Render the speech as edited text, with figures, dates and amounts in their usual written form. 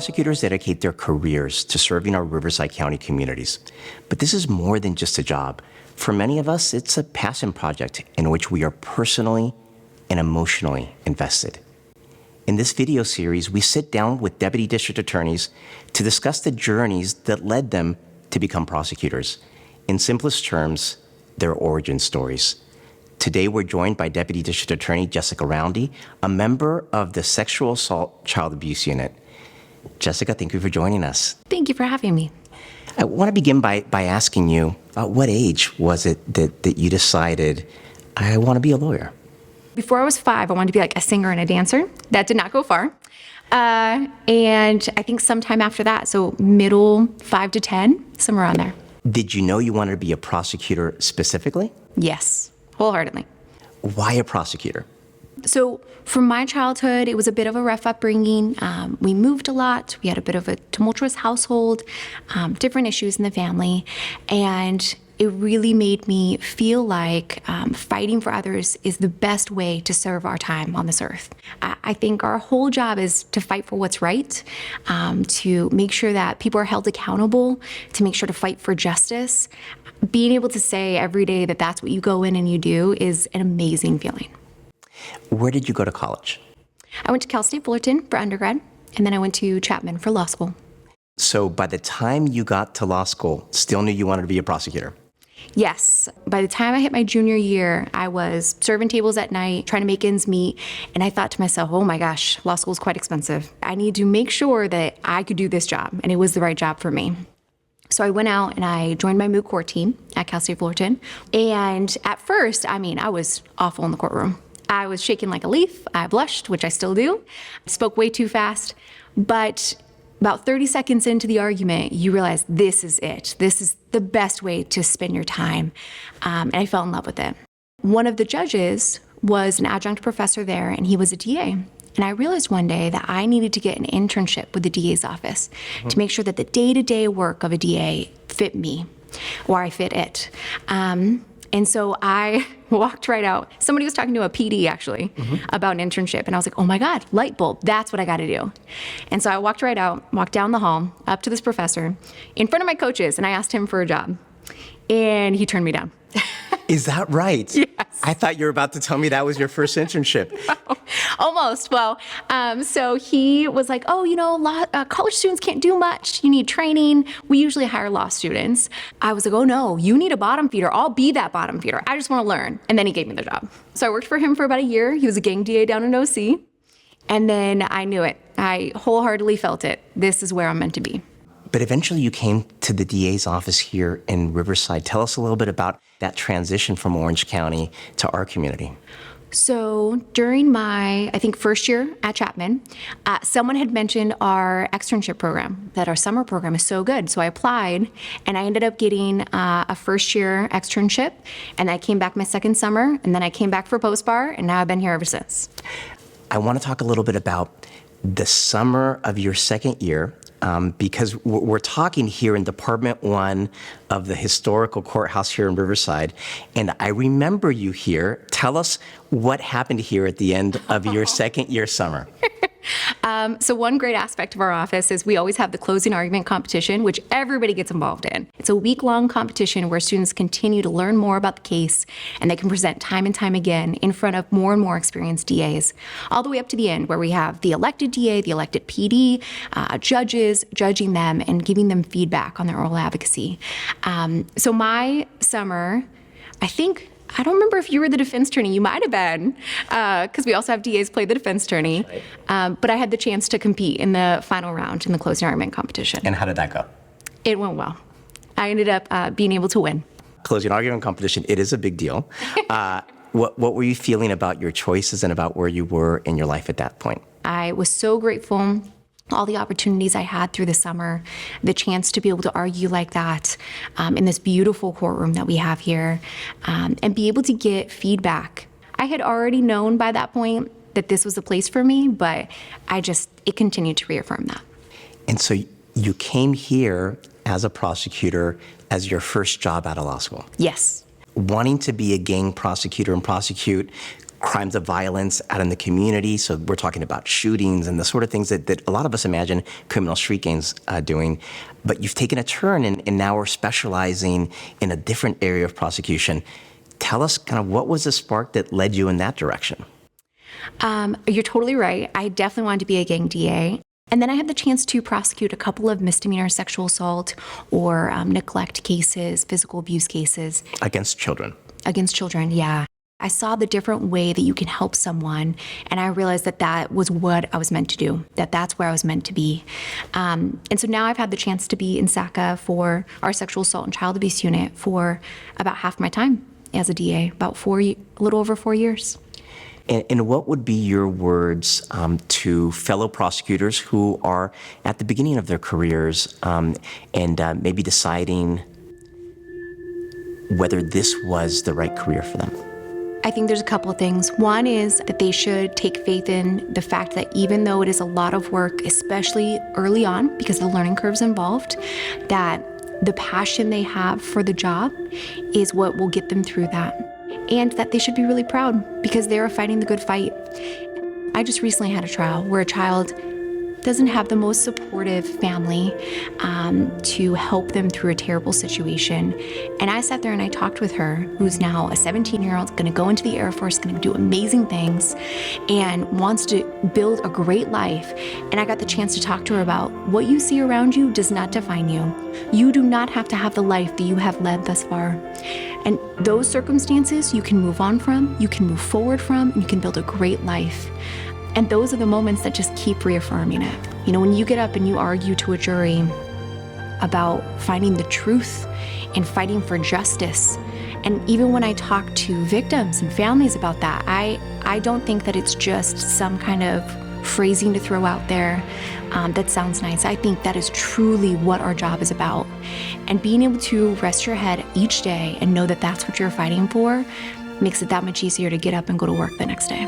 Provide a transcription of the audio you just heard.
prosecutors dedicate their careers to serving our Riverside County communities. But this is more than just a job. For many of us, it's a passion project in which we are personally and emotionally invested. In this video series, we sit down with deputy district attorneys to discuss the journeys that led them to become prosecutors. In simplest terms, their origin stories. Today, we're joined by Deputy District Attorney Jessica Roundy, a member of the Sexual Assault Child Abuse Unit. Jessica, thank you for joining us. Thank you for having me. I want to begin by asking you, what age was it that you decided, I want to be a lawyer? Before I was 5, I wanted to be like a singer and a dancer. That did not go far. And I think sometime after that, so middle 5 to 10, somewhere around there. Did you know you wanted to be a prosecutor specifically? Yes, wholeheartedly. Why a prosecutor? So from my childhood, it was a bit of a rough upbringing. We moved a lot. We had a bit of a tumultuous household, different issues in the family. And it really made me feel like fighting for others is the best way to serve our time on this earth. I think our whole job is to fight for what's right, to make sure that people are held accountable, to make sure to fight for justice. Being able to say every day that that's what you go in and you do is an amazing feeling. Where did you go to college? I went to Cal State Fullerton for undergrad, and then I went to Chapman for law school. So by the time you got to law school, still knew you wanted to be a prosecutor? Yes. By the time I hit my junior year, I was serving tables at night, trying to make ends meet, and I thought to myself, oh my gosh, law school is quite expensive. I need to make sure that I could do this job, and it was the right job for me. So I went out and I joined my moot court team at Cal State Fullerton, and at first, I was awful in the courtroom. I was shaking like a leaf. I blushed, which I still do. I spoke way too fast. But about 30 seconds into the argument, you realize this is it. This is the best way to spend your time. And I fell in love with it. One of the judges was an adjunct professor there, and he was a DA. And I realized one day that I needed to get an internship with the DA's office to make sure that the day-to-day work of a DA fit me, or I fit it. And so I walked right out. Somebody was talking to a PD, actually, about an internship. And I was like, oh, my God, light bulb. That's what I got to do. And so I walked right out, walked down the hall, up to this professor, in front of my coaches, and I asked him for a job. And he turned me down. Is that right? Yes. I thought you were about to tell me that was your first internship. Almost. Well, so he was like, oh, college students can't do much. You need training. We usually hire law students. I was like, oh, no, you need a bottom feeder. I'll be that bottom feeder. I just want to learn. And then he gave me the job. So I worked for him for about a year. He was a gang DA down in OC. And then I knew it. I wholeheartedly felt it. This is where I'm meant to be. But eventually you came to the DA's office here in Riverside. Tell us a little bit about that transition from Orange County to our community. So during my, first year at Chapman, someone had mentioned our externship program, that our summer program is so good. So I applied, and I ended up getting a first-year externship, and I came back my second summer, and then I came back for post-bar, and now I've been here ever since. I want to talk a little bit about the summer of your second year. Because we're talking here in Department 1 of the historical courthouse here in Riverside, and I remember you here. Tell us what happened here at the end of your second year summer. So one great aspect of our office is we always have the closing argument competition, which everybody gets involved in. It's a week-long competition where students continue to learn more about the case, and they can present time and time again in front of more and more experienced DAs, all the way up to the end where we have the elected DA, the elected PD, judges judging them and giving them feedback on their oral advocacy. So my summer, I don't remember if you were the defense attorney. You might have been, because we also have DAs play the defense attorney. Right. But I had the chance to compete in the final round in the closing argument competition. And how did that go? It went well. I ended up being able to win. Closing argument competition, it is a big deal. What were you feeling about your choices and about where you were in your life at that point? I was so grateful. All the opportunities I had through the summer, the chance to be able to argue like that in this beautiful courtroom that we have here, and be able to get feedback. I had already known by that point that this was a place for me, but it continued to reaffirm that. And so you came here as a prosecutor as your first job out of law school. Yes. Wanting to be a gang prosecutor and prosecute crimes of violence out in the community. So we're talking about shootings and the sort of things that a lot of us imagine criminal street gangs doing. But you've taken a turn, and now we're specializing in a different area of prosecution. Tell us kind of what was the spark that led you in that direction? You're totally right. I definitely wanted to be a gang DA. And then I had the chance to prosecute a couple of misdemeanor sexual assault or neglect cases, physical abuse cases. Against children. Against children, yeah. I saw the different way that you can help someone, and I realized that that was what I was meant to do, that's where I was meant to be. And so now I've had the chance to be in SACA for our sexual assault and child abuse unit for about half my time as a DA, about a little over 4 years. And what would be your words to fellow prosecutors who are at the beginning of their careers and maybe deciding whether this was the right career for them? I think there's a couple of things. One is that they should take faith in the fact that even though it is a lot of work, especially early on, because the learning curve's involved, that the passion they have for the job is what will get them through that. And that they should be really proud because they are fighting the good fight. I just recently had a trial where a child doesn't have the most supportive family to help them through a terrible situation. And I sat there and I talked with her, who's now a 17-year-old, gonna go into the Air Force, gonna do amazing things, and wants to build a great life. And I got the chance to talk to her about what you see around you does not define you. You do not have to have the life that you have led thus far. And those circumstances you can move on from, you can move forward from, and you can build a great life. And those are the moments that just keep reaffirming it. You know, when you get up and you argue to a jury about finding the truth and fighting for justice, and even when I talk to victims and families about that, I don't think that it's just some kind of phrasing to throw out there that sounds nice. I think that is truly what our job is about. And being able to rest your head each day and know that that's what you're fighting for makes it that much easier to get up and go to work the next day.